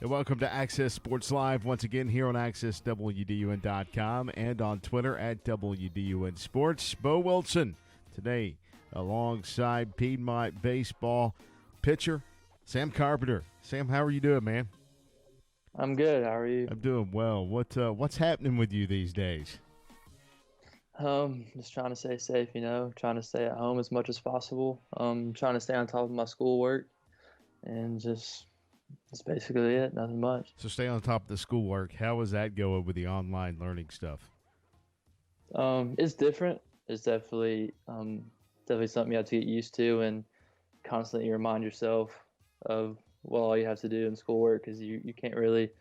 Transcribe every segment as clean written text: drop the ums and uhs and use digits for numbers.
And welcome to Access Sports Live once again here on AccessWDUN.com and on Twitter at WDUN Sports. Bo Wilson today alongside Piedmont baseball pitcher Sam Carpenter. Sam, how are you doing, man? I'm good. How are you? I'm doing well. What's happening with you these days? Just trying to stay safe, trying to stay at home as much as possible. Trying to stay on top of my schoolwork, and that's basically it. Nothing much. So stay on top of the schoolwork. How is that going with the online learning stuff? It's different. It's definitely something you have to get used to, and constantly remind yourself of what all you have to do in schoolwork, because you can't really.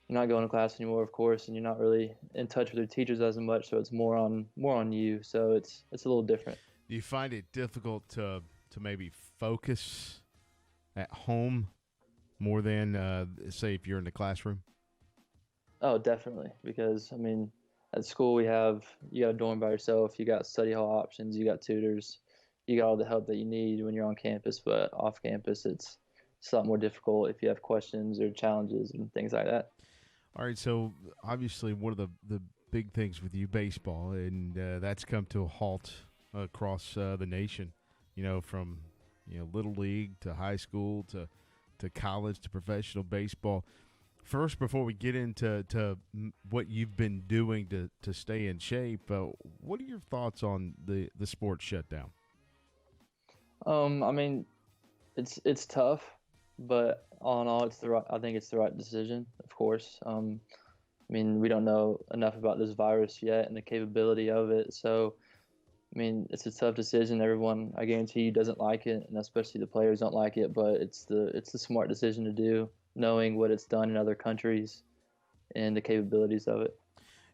You're not going to class anymore, of course, and you're not really in touch with your teachers as much, so it's more on you. So it's a little different. Do you find it difficult to maybe focus at home more than, say, if you're in the classroom? Oh, definitely, because, at school you got a dorm by yourself, you got study hall options, you got tutors, you got all the help that you need when you're on campus, but off campus it's a lot more difficult if you have questions or challenges and things like that. All right, so obviously one of the big things with you, baseball, and that's come to a halt across the nation, from little league to high school to college to professional baseball. First, before we get into what you've been doing to stay in shape, what are your thoughts on the sports shutdown? It's tough, but all in all, I think it's the right decision, of course. We don't know enough about this virus yet and the capability of it. So, it's a tough decision. Everyone, I guarantee you, doesn't like it, and especially the players don't like it. But it's the smart decision to do, knowing what it's done in other countries and the capabilities of it.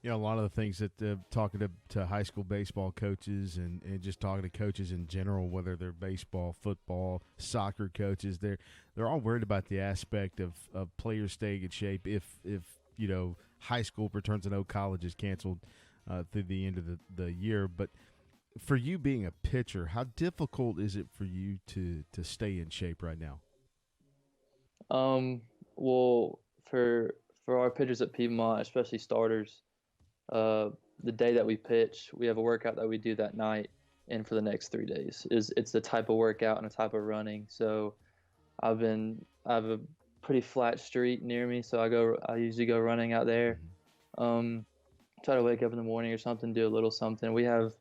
A lot of the things that talking to high school baseball coaches and just talking to coaches in general, whether they're baseball, football, soccer coaches, they're all worried about the aspect of players staying in shape if high school returns and college is canceled through the end of the year. But for you being a pitcher, how difficult is it for you to stay in shape right now? Well, for our pitchers at Piedmont, especially starters, the day that we pitch, we have a workout that we do that night and for the next 3 days. It's the type of workout and a type of running. So I have a pretty flat street near me, so I usually go running out there. Try to wake up in the morning or something, do a little something. We have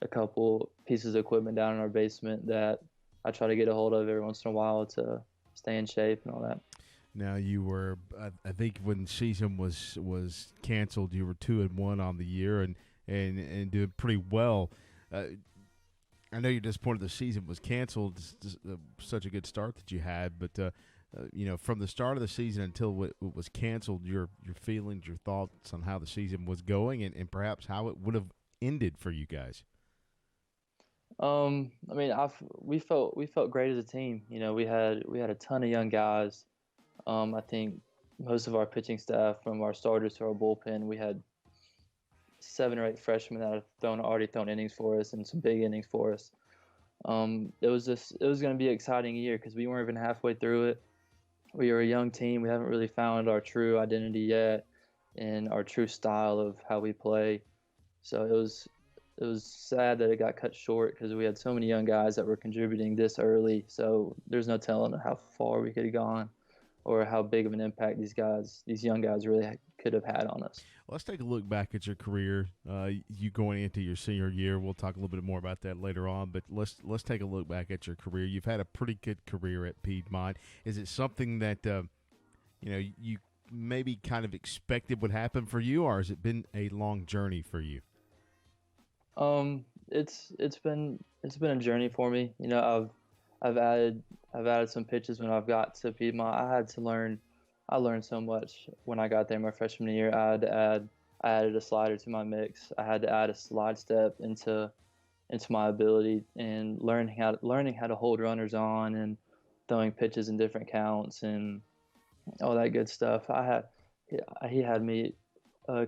a couple pieces of equipment down in our basement that I try to get a hold of every once in a while to stay in shape and all that. Now you were, I think, when the season was canceled, you were 2-1 on the year and doing pretty well. I know you're disappointed the season was canceled. It's such a good start that you had, but from the start of the season until it was canceled, your feelings, your thoughts on how the season was going, and perhaps how it would have ended for you guys. We felt great as a team. We had a ton of young guys. I think most of our pitching staff, from our starters to our bullpen, we had 7 or 8 freshmen that have already thrown innings for us and some big innings for us. It was going to be an exciting year because we weren't even halfway through it. We were a young team. We haven't really found our true identity yet and our true style of how we play. So it was sad that it got cut short because we had so many young guys that were contributing this early. So there's no telling how far we could have gone or how big of an impact these young guys really could have had on us. Well, let's take a look back at your career. You going into your senior year. We'll talk a little bit more about that later on, but let's take a look back at your career. You've had a pretty good career at Piedmont. Is it something that you maybe kind of expected would happen for you, or has it been a long journey for you? It's been a journey for me. I've added some pitches when I've got to Piedmont. I learned so much when I got there my freshman year. I added a slider to my mix. I had to add a slide step into my ability, and learning how to hold runners on and throwing pitches in different counts and all that good stuff.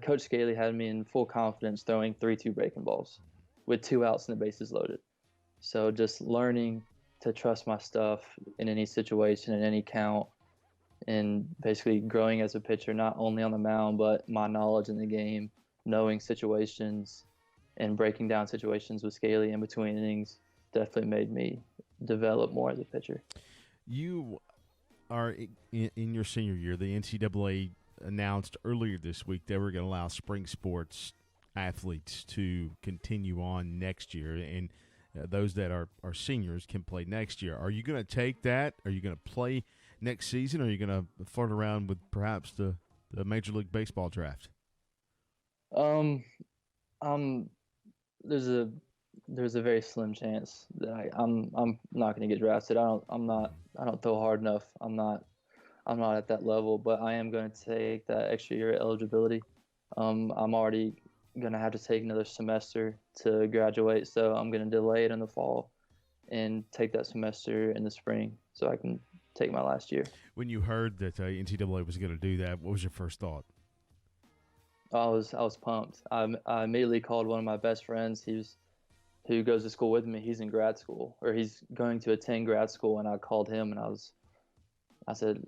Coach Scaly had me in full confidence throwing 3-2 breaking balls with 2 outs and the bases loaded. So just learning to trust my stuff in any situation, in any count, and basically growing as a pitcher, not only on the mound, but my knowledge in the game, knowing situations and breaking down situations with Scaly in between innings definitely made me develop more as a pitcher. You are in your senior year. The NCAA announced earlier this week they were going to allow spring sports athletes to continue on next year, and those that are seniors can play next year. Are you going to take that? Are you going to play next season? Or are you going to flirt around with perhaps the Major League Baseball draft? Um, there's a very slim chance that I'm not going to get drafted. I don't throw hard enough. I'm not at that level, but I am going to take that extra year eligibility. I'm already going to have to take another semester to graduate, so I'm going to delay it in the fall and take that semester in the spring so I can take my last year. When you heard that NCAA was going to do that, what was your first thought? I was pumped. I immediately called one of my best friends. Who goes to school with me. He's in grad school, or he's going to attend grad school, and I called him and I said,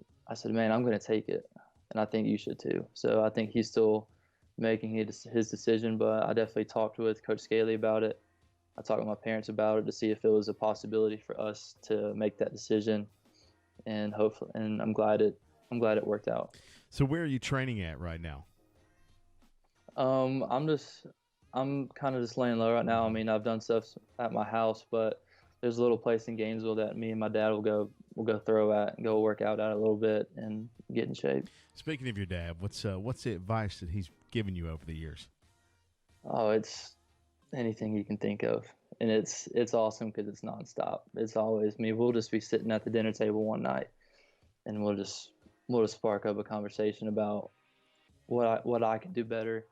man, I'm going to take it, and I think you should too. So I think he's still making his decision, but I definitely talked with Coach Scaly about it. I talked with my parents about it to see if it was a possibility for us to make that decision, and hopefully, and I'm glad it worked out. So where are you training at right now? I'm kind of just laying low right now. I mean, I've done stuff at my house, but there's a little place in Gainesville that me and my dad will go throw at and go work out at a little bit and get in shape. Speaking of your dad, what's the advice that he's given you over the years? Oh, it's anything you can think of, and it's awesome because it's nonstop. It's always me. We'll just be sitting at the dinner table one night, and we'll just spark up a conversation about what I can do better,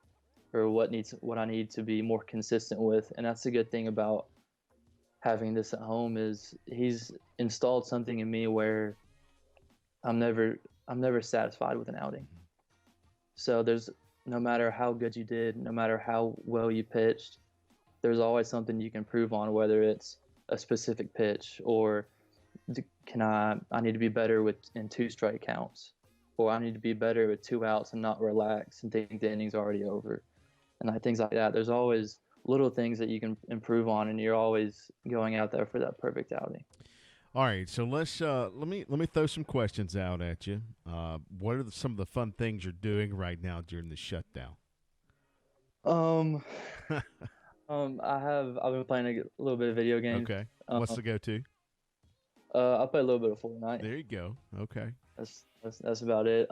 or what I need to be more consistent with. And that's the good thing about having this at home is he's installed something in me where I'm never satisfied with an outing. So there's, no matter how good you did, no matter how well you pitched, there's always something you can improve on, whether it's a specific pitch or I need to be better in 2 strike counts, or I need to be better with 2 outs and not relax and think the inning's already over. And things like that. There's always little things that you can improve on, and you're always going out there for that perfect outing. All right, so let's let me throw some questions out at you. What are some of the fun things you're doing right now during the shutdown? I've been playing a little bit of video games. Okay, what's the go-to? I play a little bit of Fortnite. There you go. Okay, that's about it.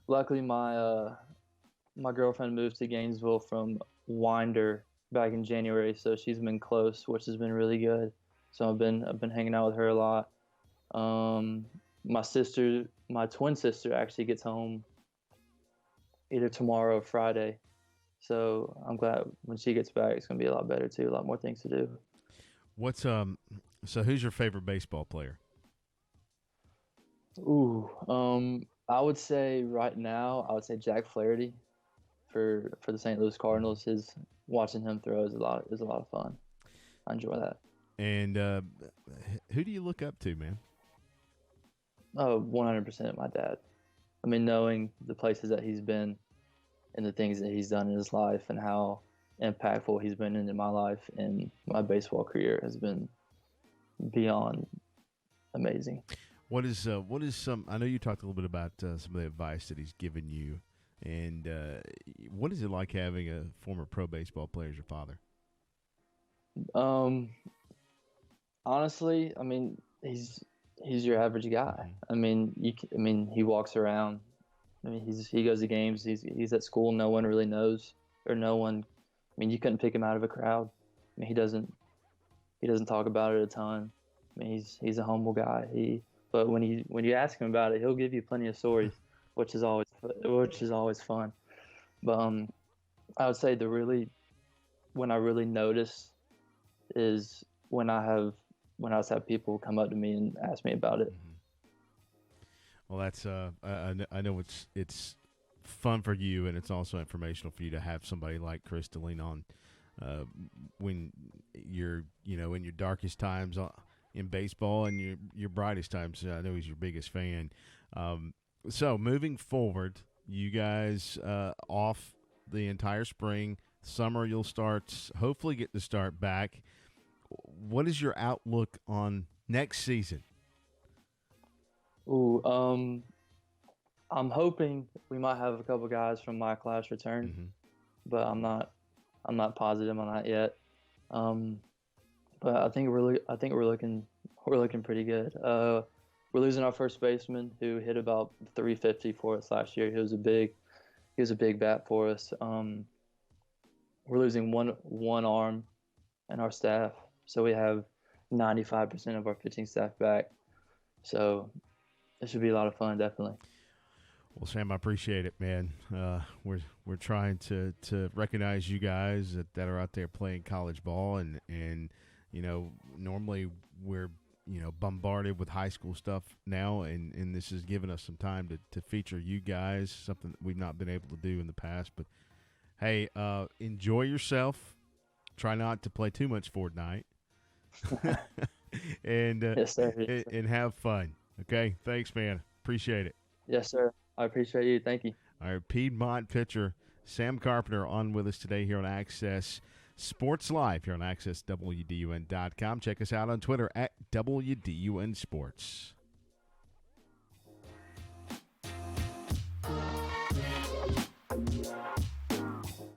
Luckily my girlfriend moved to Gainesville from Winder back in January, so she's been close, which has been really good. So I've been hanging out with her a lot. My twin sister actually gets home either tomorrow or Friday. So I'm glad when she gets back, it's gonna be a lot better too, a lot more things to do. So who's your favorite baseball player? Ooh, I would say right now, Jack Flaherty for the St. Louis Cardinals. Watching him throw is a lot of fun. I enjoy that. And who do you look up to, man? Oh, 100% my dad. I mean, knowing the places that he's been and the things that he's done in his life and how impactful he's been in my life and my baseball career has been beyond amazing. What is some? I know you talked a little bit about some of the advice that he's given you, and what is it like having a former pro baseball player as your father? Honestly, I mean, he's your average guy. I mean, he walks around. I mean, he goes to games. He's at school. No one really knows, or no one. I mean, you couldn't pick him out of a crowd. I mean, he doesn't talk about it a ton. I mean, he's a humble guy. But when you ask him about it, he'll give you plenty of stories, which is always fun. But I would say when I really notice is when I have people come up to me and ask me about it. Well, that's I know it's fun for you, and it's also informational for you to have somebody like Cris to lean on when you're in your darkest times in baseball and your brightest times. I know he's your biggest fan. So moving forward, you guys off the entire spring. Summer, you'll hopefully get to start back. What is your outlook on next season? Ooh, I'm hoping we might have a couple guys from my class return, Mm-hmm. but I'm not positive on that yet. But I think we're looking pretty good. We're losing our first baseman who hit about 350 for us last year. He was a big bat for us. We're losing one arm in our staff, so we have 95% of our pitching staff back. So it should be a lot of fun, definitely. Well, Sam, I appreciate it, man. We're trying to recognize you guys that are out there playing college ball, and normally we're bombarded with high school stuff now, and this has given us some time to feature you guys, something that we've not been able to do in the past. But hey, enjoy yourself. Try not to play too much Fortnite, and Yes, sir. Yes, sir. and have fun. Okay, thanks, man. Appreciate it. Yes, sir. I appreciate you. Thank you. All right, Piedmont pitcher Sam Carpenter on with us today here on Access Sports Live here on AccessWDUN.com. Check us out on Twitter at WDUN Sports.